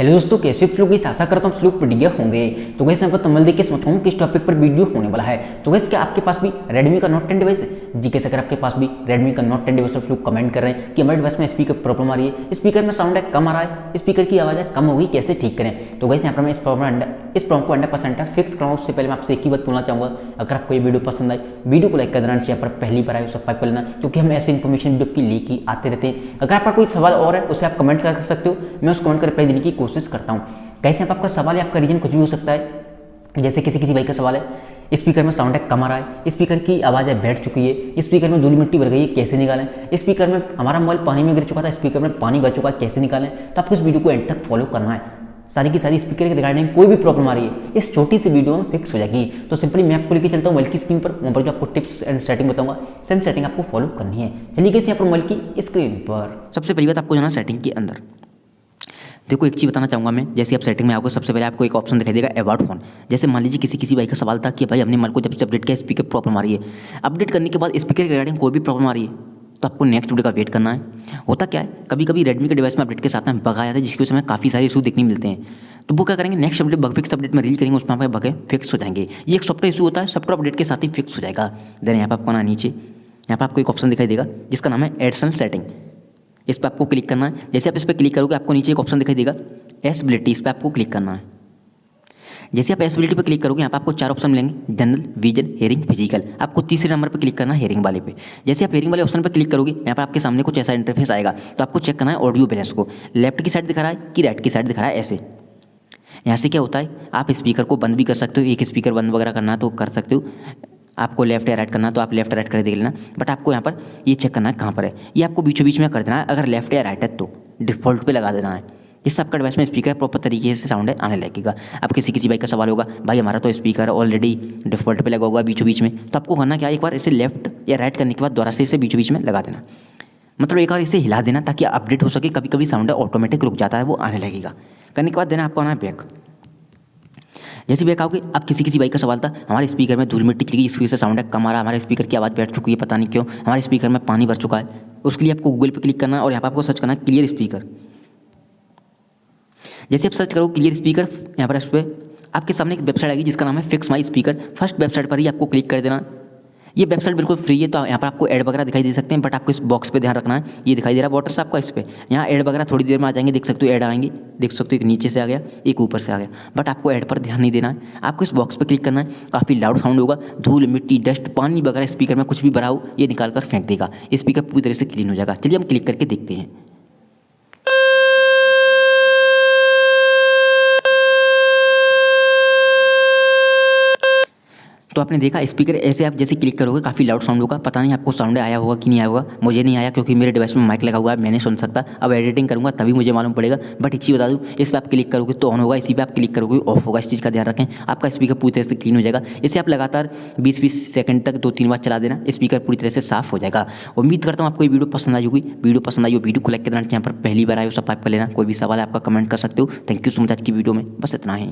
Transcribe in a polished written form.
Hello दोस्तों, कैसे आप लोग? इस आशा करता हूँ आप लोग बढ़िया होंगे। तो गैस यहाँ पर तमिल देखिए समझाऊँ किस टॉपिक पर वीडियो होने वाला है। तो गैस क्या आपके पास भी Redmi का Note 10 डिवाइस है? जी कैसे, अगर आपके पास भी Redmi का Note 10 डिवाइस आप लोग कमेंट कर रहे हैं कि हमारे डिवाइस में स्पीकर प्रॉब्लम आ रही है, स्पीकर में साउंड है कम आ रहा है, स्पीकर की आवाज़ है कम हो गई, कैसे ठीक करें। तो गैस यहाँ पर मैं इस प्रॉब्लम को 100% फिक्स कराऊँ उससे पहले मैं आपसे एक ही बात बोलना चाहूँगा, अगर आपको ये वीडियो पसंद आई वीडियो को लाइक कर देना, यहाँ पर पहली बार आए सब्सक्राइब कर लेना, क्योंकि हम ऐसे इन्फॉर्मेशन वीडियो की लीक ही आते रहते हैं। अगर आपका कोई सवाल और है उसे आप कमेंट कर सकते हो, मैं उस कमेंट का रिप्लाई देने की कोशिश करता हूँ। कैसे आपका सवाल है, आपका रीजन कुछ भी हो सकता है। जैसे किसी भाई का सवाल है स्पीकर में साउंड है कम आ रहा है, स्पीकर की आवाज़ है बैठ चुकी है, स्पीकर में धूल मिट्टी भर गई है, कैसे निकालें, स्पीकर में हमारा मोबाइल पानी में गिर चुका था, स्पीकर में पानी भर चुका है, कैसे निकालें। तो आपको इस वीडियो को एंड तक फॉलो करना है। सारी की सारी स्पीकर के रिगार्डिंग कोई भी प्रॉब्लम आ रही है इस छोटी सी वीडियो में फिक्स हो जाएगी। तो सिंपली मैं आपको लेके चलता हूँ मोबाइल की स्क्रीन पर, वहाँ पर जो आपको टिप्स एंड सेटिंग बताऊंगा सेम सेटिंग आपको फॉलो करनी है। चलिए यहाँ पर मोबाइल की स्क्रीन पर सबसे पहली बात आपको जाना सेटिंग के अंदर। देखो एक चीज़ बताना चाहूँगा मैं, जैसे आप सेटिंग में आओगे सबसे पहले आपको एक ऑप्शन दिखाई देगा अबाउट फोन। जैसे मान लीजिए किसी भाई का सवाल था कि भाई हमने मोबाइल को जब से अपडेट किया स्पीकर प्रॉब्लम आ रही है, अपडेट करने के बाद स्पीकर के रिगार्डिंग कोई भी प्रॉब्लम आ रही है तो आपको नेक्स्ट वीडियो का वेट करना है। होता क्या है, कभी कभी रेडमी के डिवाइस में अपडेट के साथ में बग आ जाता है, जिसकी वजह से हमें काफ़ी सारे इशू देखने मिलते हैं। तो वो क्या करेंगे, next update bug fix update में रील करेंगे, उसमें आपके बग फिक्स हो जाएंगे। ये एक सॉफ्टवेयर इशू होता है, सॉफ्टवेयर अपडेट के साथ ही फिक्स हो जाएगा। देन यहाँ पर आपको ना नीचे यहाँ पर आपको एक ऑप्शन दिखाई देगा जिसका नाम है एडिशनल सेटिंग। इस पर आपको क्लिक करना है। जैसे आप इस पर क्लिक करोगे आपको नीचे एक ऑप्शन दिखाई देगा एसेबिलिटी, इस पर आपको क्लिक करना है। जैसे आप एसेबिलिटी पर क्लिक करोगे यहाँ पर आपको 4 ऑप्शन मिलेंगे, जनरल, विजन, हेयरिंग, फिजिकल। आपको तीसरे नंबर पर क्लिक करना है हेयरिंग वाले पे। जैसे आप हेयरिंग वाले ऑप्शन पर क्लिक करोगे यहाँ पर आपके सामने कुछ ऐसा इंटरफेस आएगा। तो आपको चेक करना है ऑडियो बैलेंस को, लेफ्ट की साइड दिखा रहा है कि राइट की साइड दिखा रहा है। ऐसे यहाँ से क्या होता है, आप स्पीकर को बंद भी कर सकते हो, एक स्पीकर बंद वगैरह करना तो कर सकते हो। आपको लेफ्ट या राइट करना तो आप लेफ्ट राइट कर देख लेना, बट आपको यहाँ पर ये चेक करना है कहाँ पर है। ये आपको बीचों बीच में कर देना है, अगर लेफ्ट या राइट है तो डिफ़ॉल्ट पे लगा देना है, जिससे आपका डिवाइस में स्पीकर प्रॉपर तरीके से साउंड आने लगेगा। अब किसी भाई का सवाल होगा भाई हमारा तो स्पीकर ऑलरेडी डिफ़ॉल्ट पे लगा होगा बीचों बीच में, तो आपको करना क्या, एक बार इसे लेफ्ट या राइट करने के बाद दोबारा से इसे बीचों बीच में लगा देना, मतलब एक बार इसे हिला देना ताकि अपडेट हो सके। कभी कभी साउंड ऑटोमेटिक रुक जाता है, वो आने लगेगा। करने के बाद देना आपको आना है बैक। जैसे बैक आओगे, अब किसी भाई का सवाल था हमारे स्पीकर में धूल मिट्टी चली गई, इसकी वजह से साउंड है कम आ रहा है, हमारे स्पीकर की आवाज़ बैठ चुकी है, पता नहीं क्यों, हमारे स्पीकर में पानी भर चुका है। उसके लिए आपको गूगल पे क्लिक करना है और यहाँ पर आपको सर्च करना है क्लियर स्पीकर। जैसे आप सर्च करोगे क्लियर स्पीकर, यहाँ पर इस पर आपके सामने एक वेबसाइट आएगी जिसका नाम है fix my speaker. First website पर ही आपको क्लिक कर देना। ये वेबसाइट बिल्कुल फ्री है, तो यहाँ पर आपको ऐड वगैरह दिखाई दे सकते हैं, बट आपको इस बॉक्स पे ध्यान रखना है। ये दिखाई दे रहा है वाटर से आपका, इस पर यहाँ ऐड वगैरह थोड़ी देर में आ जाएंगे, देख सकते हो ऐड आएंगे, देख सकते हो एक नीचे से आ गया एक ऊपर से आ गया, बट आपको ऐड पर ध्यान नहीं देना है। आपको इस बॉक्स पर क्लिक करना है। काफ़ी लाउड साउंड होगा, धूल मिट्टी डस्ट पानी वगैरह स्पीकर में कुछ भी भरा हो ये निकाल कर फेंक देगा, स्पीकर पूरी तरह से क्लीन हो जाएगा। चलिए हम क्लिक करके देखते हैं। तो आपने देखा स्पीकर ऐसे आप जैसे क्लिक करोगे काफ़ी लाउड साउंड होगा। पता नहीं आपको साउंड आया होगा कि नहीं आया होगा, मुझे नहीं आया क्योंकि मेरे डिवाइस में माइक लगा हुआ है, मैं नहीं सुन सकता। अब एडिटिंग करूंगा तभी मुझे मालूम पड़ेगा। बट एक चीज़ बता दूँ, इस पर आप क्लिक करोगे तो ऑन होगा, इसी पर आप क्लिक करोगे ऑफ होगा। इस चीज़ का ध्यान रखें, आपका स्पीकर पूरी तरह से क्लीन हो जाएगा। इसे आप लगातार 20-20 सेकंड तक 2-3 बार चला देना, स्पीकर पूरी तरह से साफ हो जाएगा। उम्मीद करता हूँ आपको ये वीडियो पसंद आई होगी। वीडियो पसंद आई हो वीडियो को लाइक कर देना, यहाँ पर पहली बार आए हो सब्सक्राइब कर लेना। कोई भी सवाल है आपका कमेंट कर सकते हो। Thank you so much. आज की वीडियो में बस इतना ही।